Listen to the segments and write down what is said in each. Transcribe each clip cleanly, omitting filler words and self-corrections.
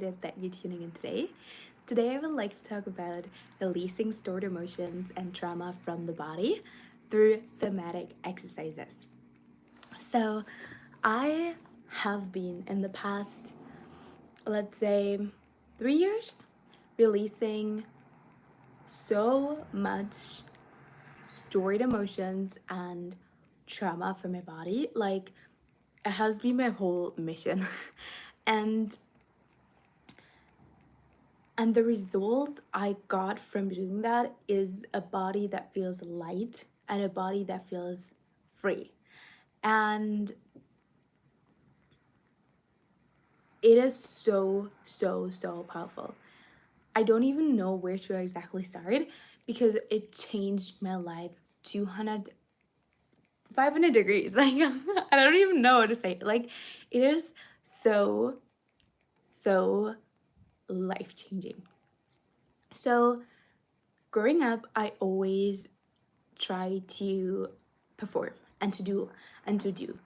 excited that you're tuning in today. Today, I would like to talk about releasing stored emotions and trauma from the body through somatic exercises. So, I have been in the past, let's say, 3 years, releasing so much stored emotions and trauma from my body. Like, it has been my whole mission. and And the results I got from doing that is a body that feels light and a body that feels free. And it is so powerful. I don't even know where to exactly start because it changed my life 200, 500 degrees. Like, I don't even know what to say. Like, it is so life changing. So, growing up, I always try to perform and to do and to do.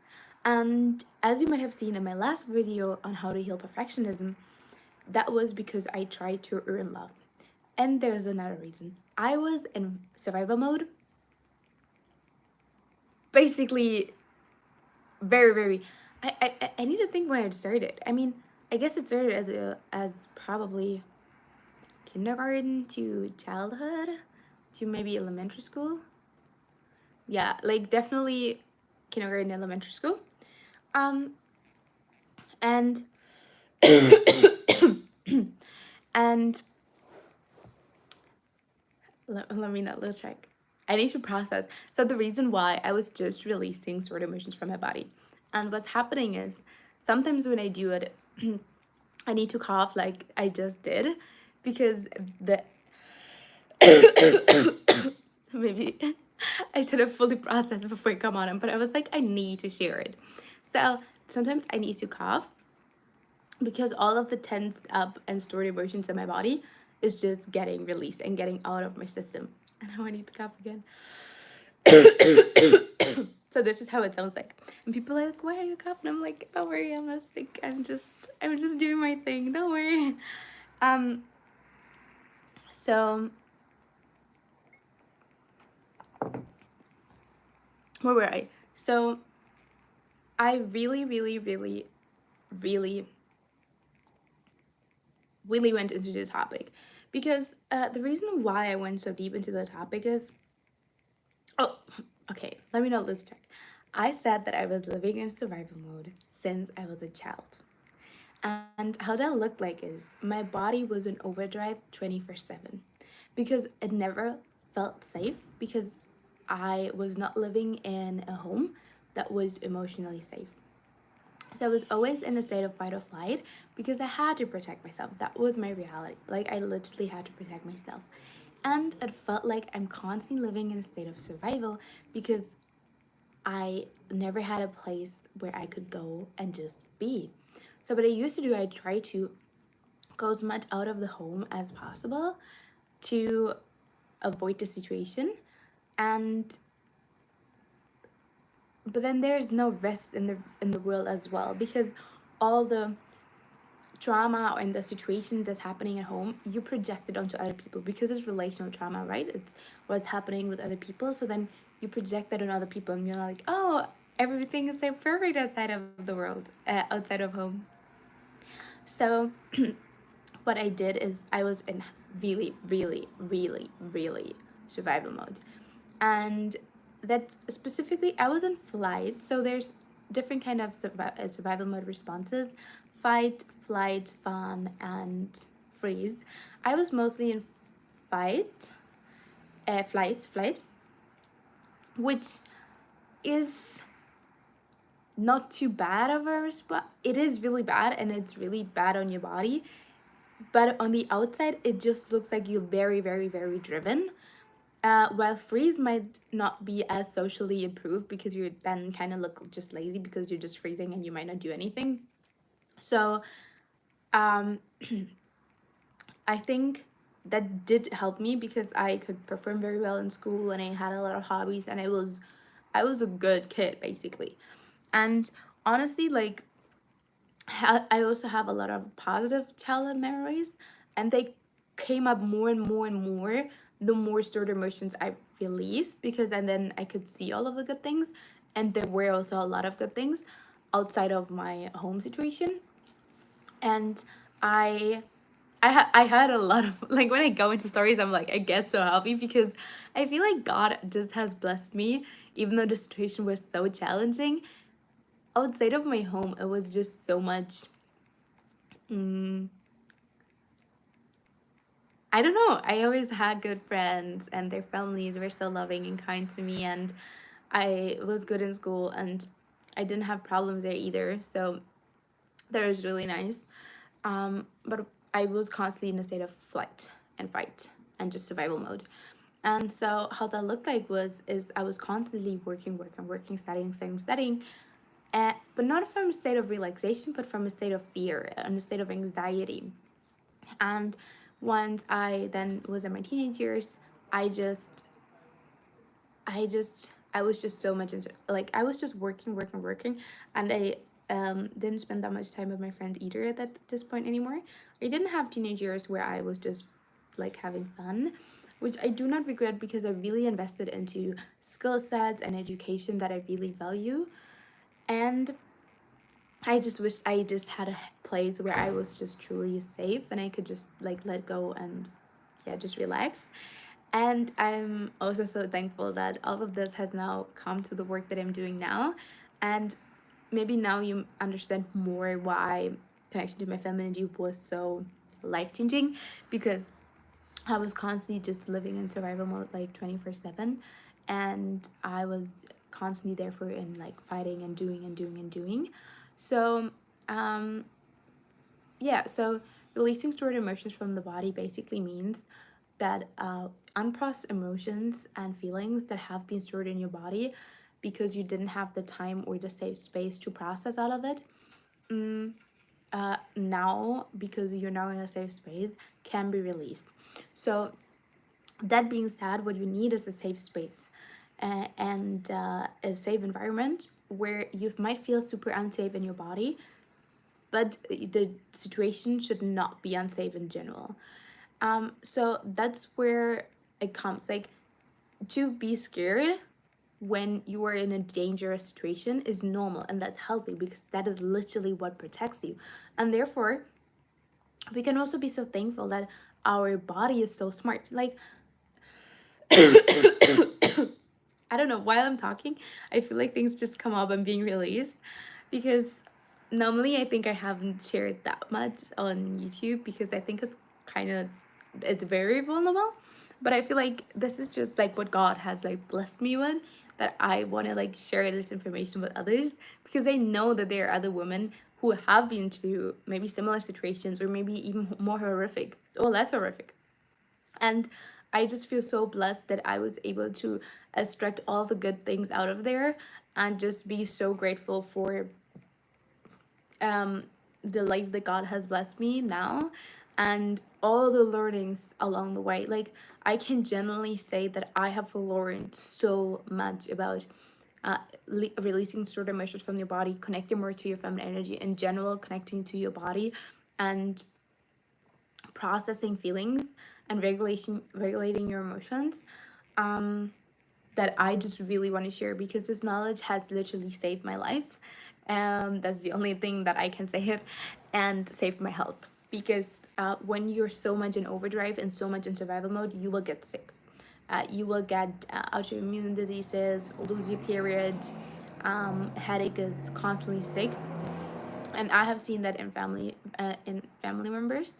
And as you might have seen in my last video on how to heal perfectionism, that was because I tried to earn love. And there's another reason. I was in survival mode. Basically, very. I need to think when it started. I mean, I guess it started as probably kindergarten to childhood to maybe elementary school. Yeah, like definitely kindergarten, elementary school. And and let me not let's check. I need to process. So the reason why I was just releasing stored emotions from my body. And what's happening is sometimes when I do it, I need to cough like I just did because the maybe I should have fully processed before I come on, but I was like, I need to share it. So sometimes I need to cough because all of the tensed up and stored emotions in my body is just getting released and getting out of my system. And now I need to cough again. So this is how it sounds like. And people are like, why are you coughing? I'm like, don't worry, I'm not sick. I'm just doing my thing. Don't worry. So where were I? So I really went into the topic because the reason why I went so deep into the topic is, oh, okay, let me know, let's check. I said that I was living in survival mode since I was a child. And how that looked like is my body was in overdrive 24/7 because it never felt safe because I was not living in a home that was emotionally safe. So I was always in a state of fight or flight because I had to protect myself. That was my reality. Like, I literally had to protect myself. And it felt like I'm constantly living in a state of survival because I never had a place where I could go and just be. So what I used to do, I tried to go as much out of the home as possible to avoid the situation. But then there's no rest in the world as well because all the trauma and the situation that's happening at home, you project it onto other people because it's relational trauma, right? It's what's happening with other people. So then you project that on other people and you're like, oh, everything is so perfect outside of the world, outside of home. So what I did is I was in really survival mode. And that specifically, I was in flight. So there's different kind of survival mode responses: fight, flight, fawn, and freeze. I was mostly in flight, which is not too bad of a response. It is really bad, and it's really bad on your body. But on the outside, it just looks like you're very driven. While freeze might not be as socially approved because you then kind of look just lazy because you're just freezing and you might not do anything. So I think that did help me because I could perform very well in school and I had a lot of hobbies and I was a good kid basically. And honestly, like, I also have a lot of positive childhood memories, and they came up more and more and more the more stored emotions I released, because and then I could see all of the good things, and there were also a lot of good things outside of my home situation. And I I had a lot of, like, when I go into stories, I'm like, I get so happy because I feel like God just has blessed me, even though the situation was so challenging. Outside of my home, it was just so much. Mm, I don't know. I always had good friends, and their families were so loving and kind to me, and I was good in school, and I didn't have problems there either. So that was really nice. But I was constantly in a state of flight and fight and just survival mode. And so how that looked like is I was constantly working, studying, but not from a state of relaxation, but from a state of fear and a state of anxiety. And once I then was in my teenage years, I just I was just so much into, like, I was just working, and I didn't spend that much time with my friends either at this point anymore. I didn't have teenage years where I was just like having fun, which I do not regret, because I really invested into skill sets and education that I really value. And I just wish I just had a place where I was just truly safe and I could just like let go and, yeah, just relax. And I'm also so thankful that all of this has now come to the work that I'm doing now. And maybe now you understand more why connection to my femininity was so life changing, because I was constantly just living in survival mode like 24/7, and I was constantly therefore in like fighting and doing. So um yeah, so releasing stored emotions from the body basically means that unprocessed emotions and feelings that have been stored in your body because you didn't have the time or the safe space to process all of it, now, because you're now in a safe space, can be released. So that being said, what you need is a safe space, and a safe environment where you might feel super unsafe in your body, but the situation should not be unsafe in general. So that's where it comes. Like, to be scared when you are in a dangerous situation is normal, and that's healthy, because that is literally what protects you. And therefore, we can also be so thankful that our body is so smart. Like, I don't know, while I'm talking, I feel like things just come up and being released, because normally I think I haven't shared that much on YouTube, because I think it's kind of, it's very vulnerable. But I feel like this is just like what God has like blessed me with, that I want to like share this information with others, because I know that there are other women who have been to maybe similar situations, or maybe even more horrific or less horrific. And I just feel so blessed that I was able to extract all the good things out of there, and just be so grateful for um, the life that God has blessed me now, and all the learnings along the way. Like, I can genuinely say that I have learned so much about releasing stored emotions from your body, connecting more to your feminine energy in general, connecting to your body, and processing feelings, and regulating your emotions, that I just really want to share, because this knowledge has literally saved my life. That's the only thing that I can say it, and saved my health. Because when you're so much in overdrive and so much in survival mode, you will get sick. You will get autoimmune diseases, lose your period, headache is constantly sick. And I have seen that in family members,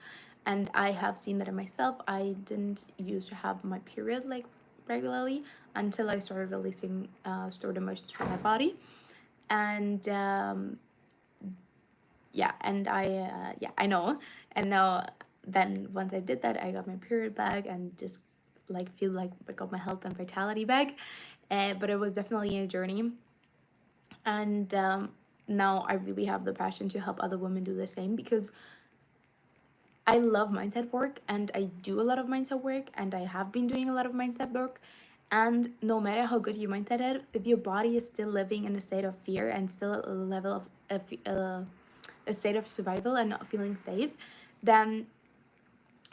and I have seen that in myself. I didn't used to have my period like regularly until I started releasing stored emotions from my body. And yeah, and I know. And now, then once I did that, I got my period back, and just like feel like I got my health and vitality back. But it was definitely a journey. And now I really have the passion to help other women do the same, because I love mindset work, and I do a lot of mindset work, and I have been doing a lot of mindset work. And no matter how good your mindset is, if your body is still living in a state of fear, and still a level of a state of survival and not feeling safe, then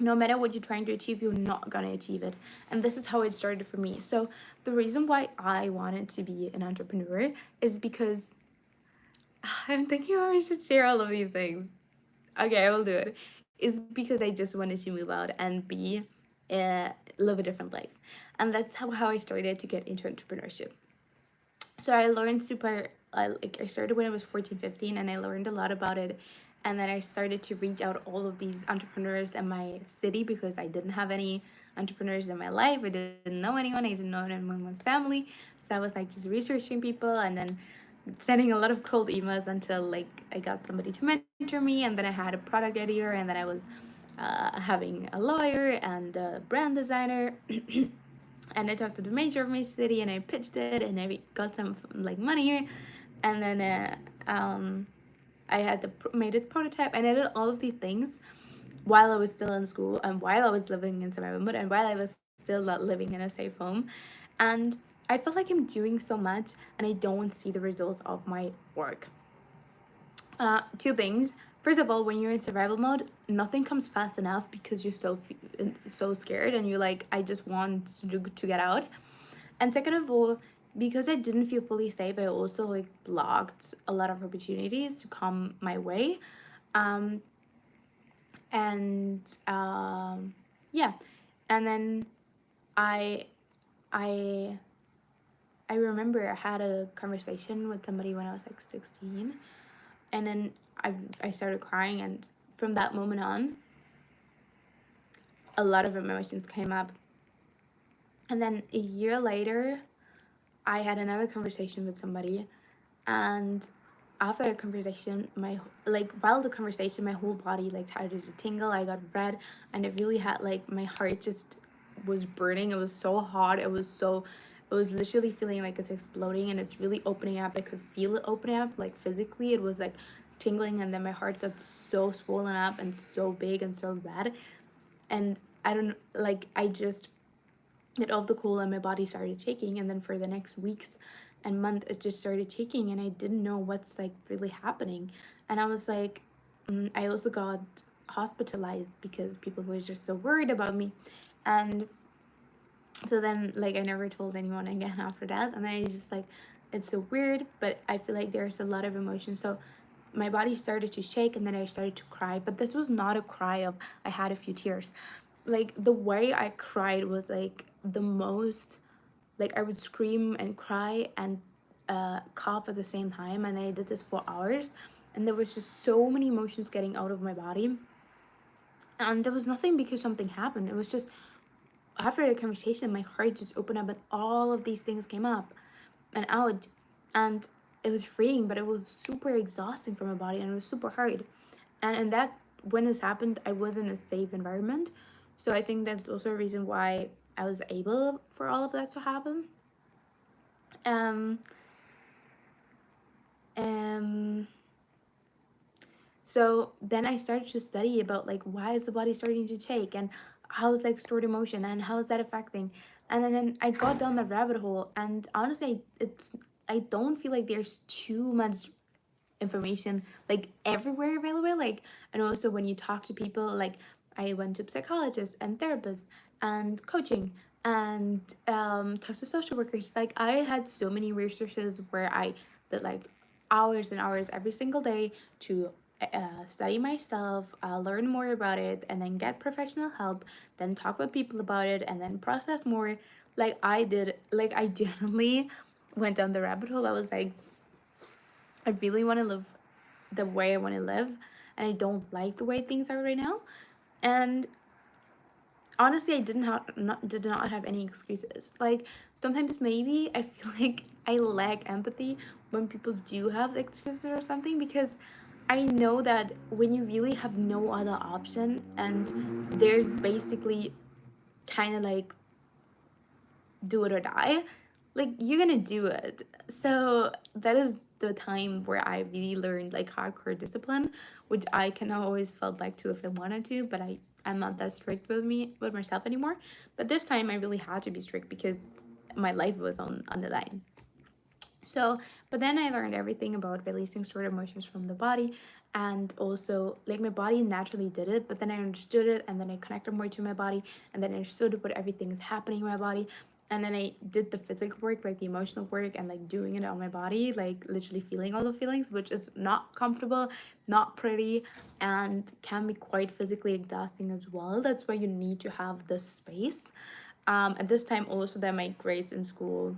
no matter what you're trying to achieve, you're not gonna achieve it. And this is how it started for me. So the reason why I wanted to be an entrepreneur is because I'm thinking I should share all of these things. Okay, I will do it. Is because I just wanted to move out and live a different life. And that's how I started to get into entrepreneurship. So I learned I started when I was 14, 15, and I learned a lot about it. And then I started to reach out all of these entrepreneurs in my city because I didn't have any entrepreneurs in my life. I didn't know anyone. I didn't know anyone in my family. So I was like just researching people and then sending a lot of cold emails until like I got somebody to mentor me, and then I had a product idea, and then I was having a lawyer and a brand designer. And I talked to the mayor of my city and I pitched it and I got some like money, and then I had made a prototype, and I did all of these things while I was still in school and while I was living in survival mode and while I was still not living in a safe home. And I feel like I'm doing so much and I don't see the results of my work. Two things. First of all, when you're in survival mode, nothing comes fast enough because you're so scared and you're like, I just want to get out. And second of all, because I didn't feel fully safe, I also like blocked a lot of opportunities to come my way. Um, and yeah, and then I I I remember I had a conversation with somebody when I was like 16, and then I started crying, and from that moment on, a lot of emotions came up. And then a year later, I had another conversation with somebody, and after the conversation, while the conversation, my whole body like started to tingle. I got red, and it really had like my heart just was burning. It was so hot. It was literally feeling like it's exploding, and it's really opening up. I could feel it opening up, like physically. It was like tingling, and then my heart got so swollen up and so big and so red. And I don't like I just it off the cool, and my body started shaking, and then for the next weeks and month it just started shaking, and I didn't know what's like really happening. And I was like, I also got hospitalized because people were just so worried about me. And so then like I never told anyone again after that. And then I just like, it's so weird, but I feel like there's a lot of emotion. So my body started to shake, and then I started to cry, but this was not a cry of I had a few tears. Like the way I cried was like the most, like I would scream and cry and cough at the same time, and I did this for hours, and there was just so many emotions getting out of my body. And there was nothing because something happened. It was just after the conversation, my heart just opened up and all of these things came up and out. And it was freeing, but it was super exhausting for my body, and it was super hard. And that when this happened, I was in a safe environment. So I think that's also a reason why I was able for all of that to happen. Um, um, so then I started to study about like why is the body starting to shake, and how is like stored emotion and how is that affecting. And then I got down that rabbit hole, and honestly, I don't feel like there's too much information like everywhere available. Like, and also when you talk to people, like I went to psychologists and therapists and coaching and talked to social workers. Like I had so many resources where I did like hours and hours every single day to study myself, learn more about it, and then get professional help, then talk with people about it, and then process more. Like I did, like I genuinely went down the rabbit hole. I was like, I really want to live the way I want to live, and I don't like the way things are right now. And honestly, I did not have any excuses. Like sometimes maybe I feel like I lack empathy when people do have excuses or something, because I know that when you really have no other option and there's basically kind of like do it or die, like you're gonna do it. So that is the time where I really learned like hardcore discipline, which I can always felt like to if I wanted to, but I'm not that strict with myself anymore. But this time I really had to be strict because my life was on the line. So, but then I learned everything about releasing stored emotions from the body, And also, like, my body naturally did it, but then I understood it, and then I connected more to my body, and then I understood what everything is happening in my body. And then I did the physical work, like the emotional work, and like doing it on my body, like literally feeling all the feelings, which is not comfortable, not pretty, and can be quite physically exhausting as well. That's why you need to have the space. At this time also that my grades in school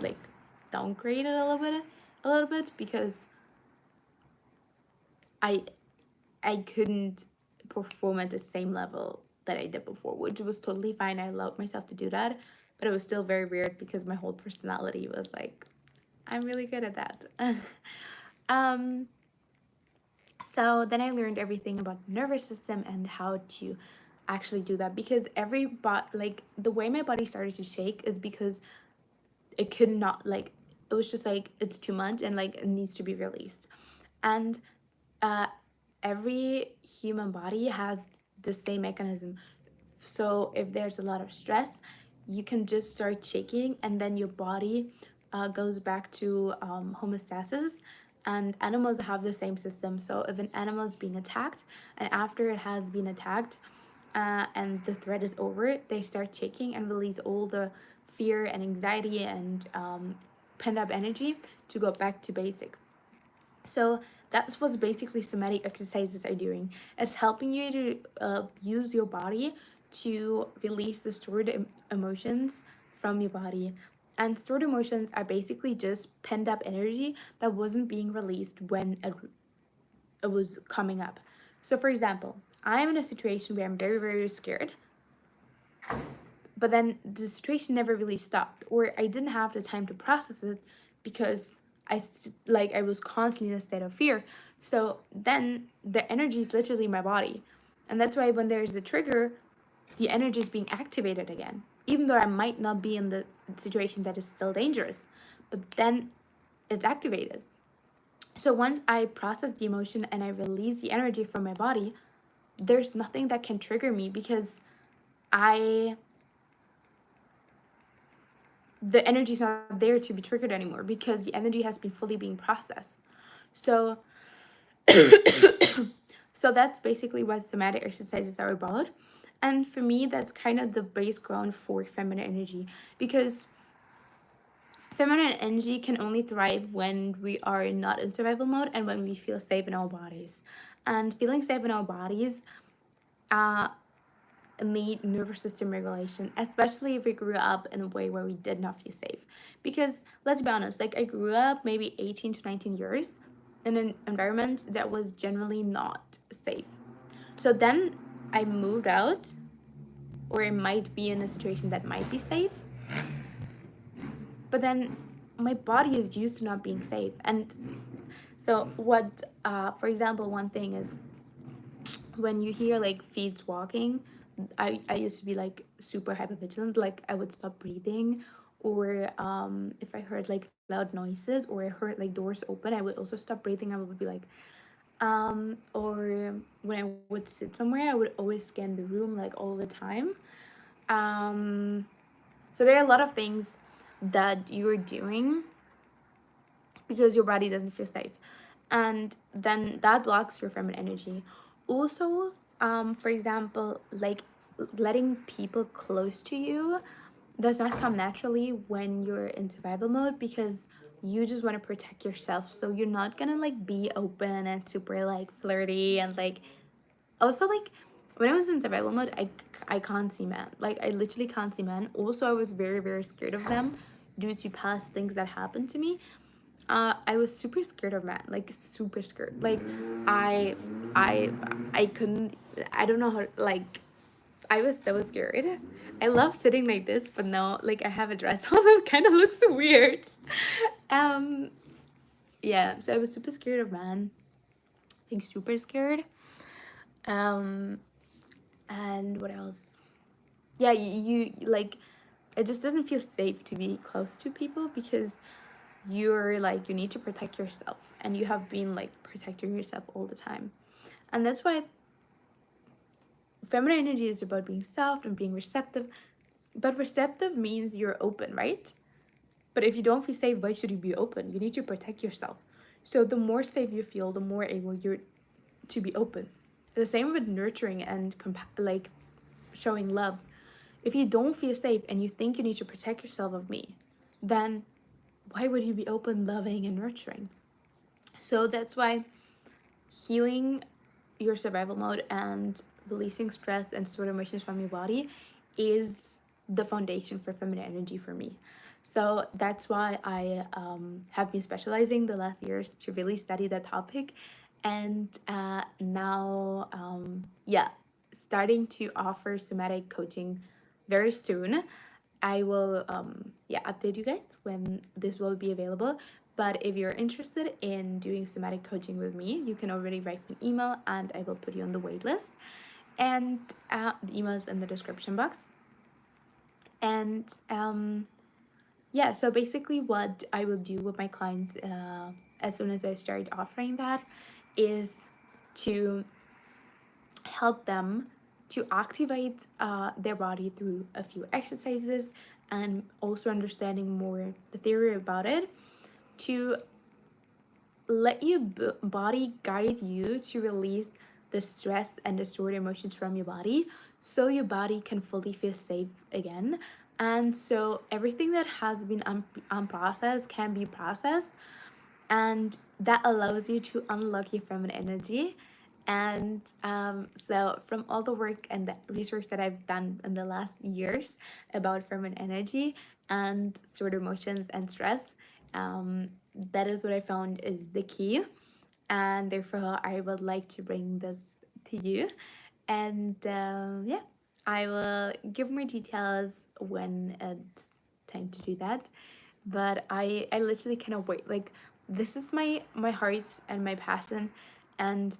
like downgraded a little bit because I I couldn't perform at the same level that I did before, which was totally fine. I allowed myself to do that, but it was still very weird because my whole personality was like, I'm really good at that. um, so then I learned everything about the nervous system and how to actually do that, because like the way my body started to shake is because it could not, like, it was just like it's too much and like it needs to be released. And uh every human body has the same mechanism. So if there's a lot of stress, you can just start shaking, and then your body goes back to homeostasis. And animals have the same system. So if an animal is being attacked, and after it has been attacked, and the threat is over, they start shaking and release all the fear and anxiety and pent up energy to go back to basic. So that's what basically somatic exercises are doing. It's helping you to use your body to release the stored emotions from your body. And stored emotions are basically just pent up energy that wasn't being released when it was coming up. So, for example, I'm in a situation where I'm very, very scared, but then the situation never really stopped, or I didn't have the time to process it because I was constantly in a state of fear. So then the energy is literally my body, and that's why when there's a trigger, the energy is being activated again, even though I might not be in the situation that is still dangerous, but then it's activated. So once I process the emotion and I release the energy from my body, there's nothing that can trigger me because I the energy is not there to be triggered anymore because the energy has been fully being processed. So so that's basically what somatic exercises are about. And for me, that's kind of the base ground for feminine energy, because feminine energy can only thrive when we are not in survival mode and when we feel safe in our bodies. And feeling safe in our bodies uh, need nervous system regulation, especially if we grew up in a way where we did not feel safe. Because let's be honest, like I grew up maybe 18 to 19 years in an environment that was generally not safe. So then I moved out, or I might be in a situation that might be safe, but then my body is used to not being safe. And so what for example, one thing is when you hear like feet walking, I used to be like super hyper vigilant. Like I would stop breathing, or if I heard like loud noises or I heard like doors open, I would also stop breathing. I would be like or when I would sit somewhere, I would always scan the room like all the time. So there are a lot of things that you're doing because your body doesn't feel safe, and then that blocks your feminine energy. Also, for example, like letting people close to you does not come naturally when you're in survival mode, because you just want to protect yourself, so you're not gonna like be open and super like flirty and like also like when I was in survival mode, I can't see men. Like I literally can't see men. Also, I was very, very scared of them due to past things that happened to me. I was super scared of men, like super scared. Like I I I couldn't, I don't know how, like I was so scared. I love sitting like this, but now like I have a dress on, it kind of looks weird. Um yeah, so I was super scared of men. Like super scared. Um and what else? Yeah, you like, it just doesn't feel safe to be close to people because you're like, you need to protect yourself, and you have been like protecting yourself all the time. And that's why feminine energy is about being soft and being receptive. But receptive means you're open, right? But if you don't feel safe, why should you be open? You need to protect yourself. So the more safe you feel, the more able you're to be open. The same with nurturing and like showing love. If you don't feel safe and you think you need to protect yourself of me, then why would you be open, loving, and nurturing? So that's why healing your survival mode and releasing stress and stored emotions from your body is the foundation for feminine energy for me. So that's why I have been specializing the last years to really study that topic. And now, yeah, starting to offer somatic coaching very soon. I will yeah, update you guys when this will be available. But if you're interested in doing somatic coaching with me, you can already write me an email and I will put you on the wait list. And the email is in the description box. And yeah, so basically what I will do with my clients as soon as I start offering that is to help them to activate their body through a few exercises and also understanding more the theory about it, to let your body guide you to release the stress and the stored emotions from your body so your body can fully feel safe again. And so everything that has been unprocessed can be processed, and that allows you to unlock your feminine energy. And so from all the work and the research that I've done in the last years about feminine energy and stored emotions and stress, that is what I found is the key, and therefore I would like to bring this to you. And yeah, I will give more details when it's time to do that. But I literally cannot wait. Like, this is my heart and my passion, and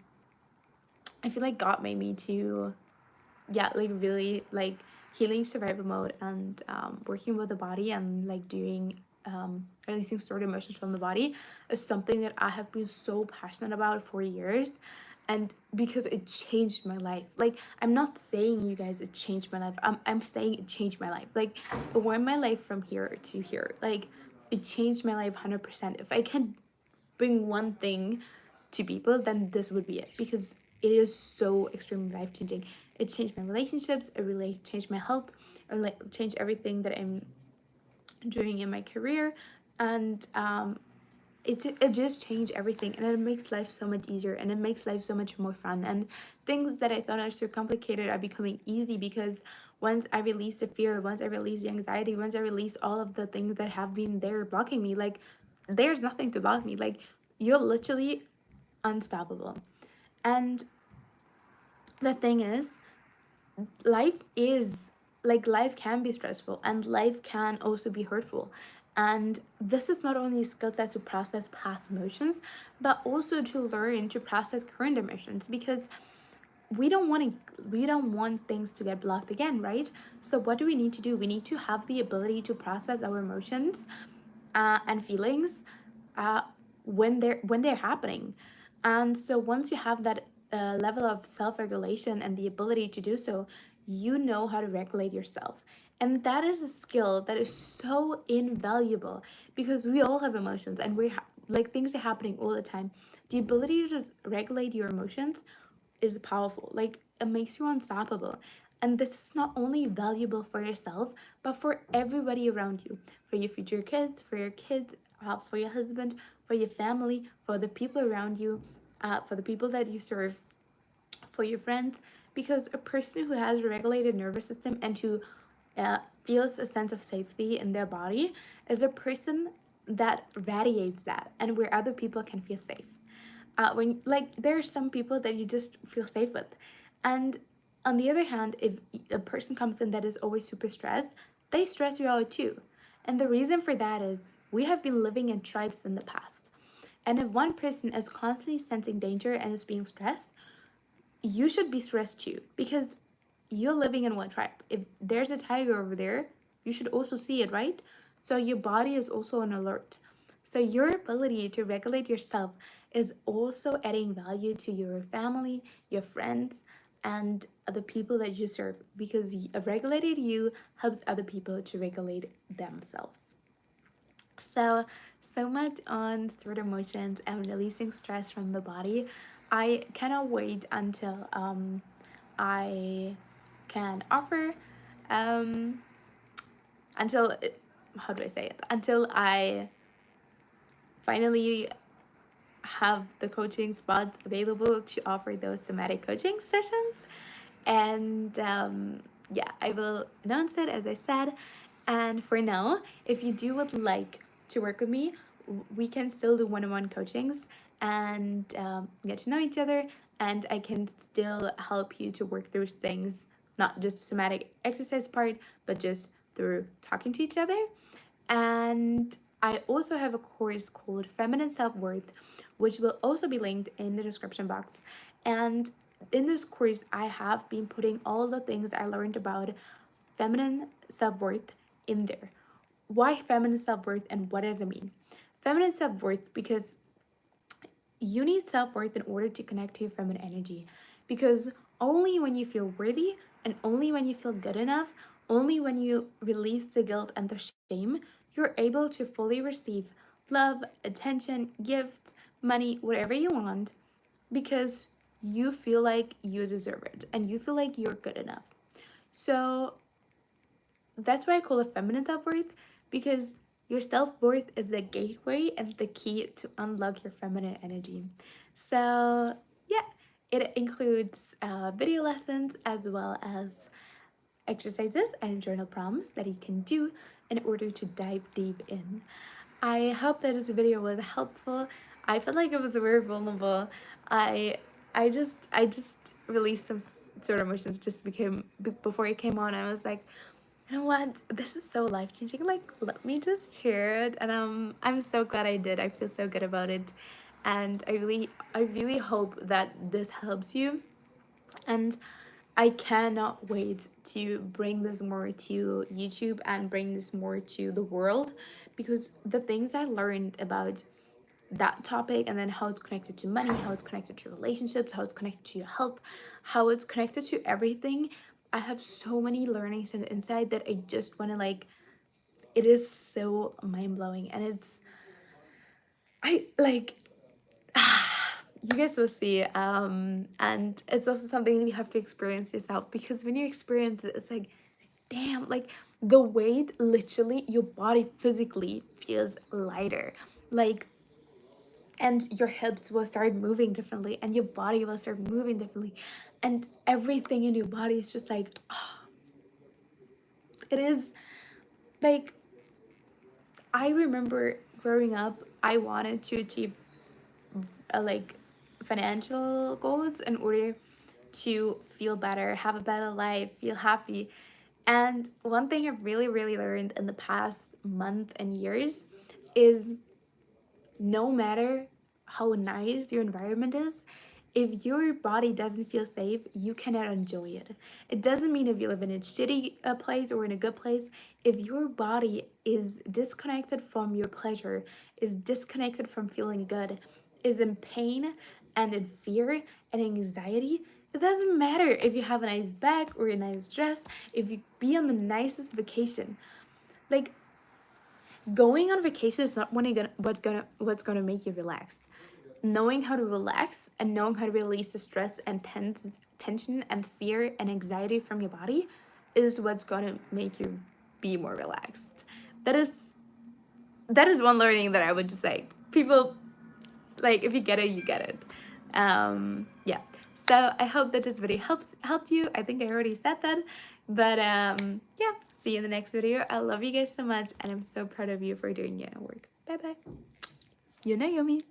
I feel like God made me to, yeah, like really like healing survival mode and working with the body and like doing releasing stored emotions from the body is something that I have been so passionate about for years. And because it changed my life. Like, I'm not saying you guys it changed my life, I'm saying it changed my life. Like, it went my life from here to here. Like, it changed my life 100%. If I can bring one thing to people, then this would be it, because it is so extremely life changing. It changed my relationships, it really changed my health, it like changed everything that I'm doing in my career. And it just changed everything, and it makes life so much easier, and it makes life so much more fun, and things that I thought are so complicated are becoming easy, because once I release the fear, once I release the anxiety, once I release all of the things that have been there blocking me, like, there's nothing to block me. Like, you're literally unstoppable. And the thing is, life is like, life can be stressful and life can also be hurtful. And this is not only a skill set to process past emotions, but also to learn to process current emotions, because we don't want things to get blocked again, right? So what do we need to do? We need to have the ability to process our emotions and feelings uh, when they're happening. And so once you have that level of self-regulation and the ability to do so, you know how to regulate yourself. And that is a skill that is so invaluable, because we all have emotions, and like, things are happening all the time. The ability to regulate your emotions is powerful. Like, it makes you unstoppable. And this is not only valuable for yourself, but for everybody around you, for your future kids, for your husband, for your family, for the people around you, for the people that you serve, for your friends. Because a person who has a regulated nervous system and who feels a sense of safety in their body is a person that radiates that, and where other people can feel safe. When, like, there are some people that you just feel safe with. And on the other hand, if a person comes in that is always super stressed, they stress you out too. And the reason for that is we have been living in tribes in the past. And if one person is constantly sensing danger and is being stressed, you should be stressed too, because you're living in one tribe. If there's a tiger over there, you should also see it, right? So your body is also on alert. So your ability to regulate yourself is also adding value to your family, your friends, and the people that you serve, because a regulated you helps other people to regulate themselves. So much on stored emotions and releasing stress from the body. I cannot wait until I can offer um until how do I say it? Until I finally have the coaching spots available to offer those somatic coaching sessions. And yeah, I will announce it as I said. And for now, if you do would like to work with me, we can still do one-on-one coachings and get to know each other, and I can still help you to work through things, not just the somatic exercise part, but just through talking to each other. And I also have a course called Feminine Self-Worth, which will also be linked in the description box. And in this course, I have been putting all the things I learned about feminine self-worth in there. Why feminine self-worth and what does it mean? Feminine self-worth, because you need self-worth in order to connect to your feminine energy. Because only when you feel worthy and only when you feel good enough, only when you release the guilt and the shame, you're able to fully receive love, attention, gifts, money, whatever you want, because you feel like you deserve it and you feel like you're good enough. So that's why I call it feminine self-worth, because your self-worth is the gateway and the key to unlock your feminine energy. So yeah, it includes video lessons as well as exercises and journal prompts that you can do in order to dive deep in. I hope that this video was helpful. I felt like it was very vulnerable. I I just released some sort of emotions just became before it came on. I was like, you know what? This is so life changing. Like, let me just share it, and I'm so glad I did. I feel so good about it, and I really hope that this helps you. And I cannot wait to bring this more to YouTube and bring this more to the world, because the things I learned about that topic, and then how it's connected to money, how it's connected to relationships, how it's connected to your health, how it's connected to everything. I have so many learnings and insight that I just want to like, it is so mind-blowing, and it's I like you guys will see, and it's also something you have to experience yourself, because when you experience it, it's like, damn, like the weight, literally your body physically feels lighter, like, and your hips will start moving differently and your body will start moving differently, and everything in your body is just like, oh, it is like, I remember growing up, I wanted to achieve like financial goals in order to feel better, have a better life, feel happy. And one thing I've really learned in the past month and years is, no matter how nice your environment is, if your body doesn't feel safe, you cannot enjoy it. It doesn't mean if you live in a shitty place or in a good place. If your body is disconnected from your pleasure, is disconnected from feeling good, is in pain and in fear and anxiety, it doesn't matter if you have a nice bag or a nice dress, if you be on the nicest vacation. Like, going on vacation is not what's gonna make you relaxed. Knowing how to relax and knowing how to release the stress and tension and fear and anxiety from your body is what's gonna make you be more relaxed. That is one learning that I would just like people, like, if you get it, you get it. Yeah. So I hope that this video helped you. I think I already said that, but yeah. See you in the next video. I love you guys so much, and I'm so proud of you for doing your work. Bye bye. You know, Yomi.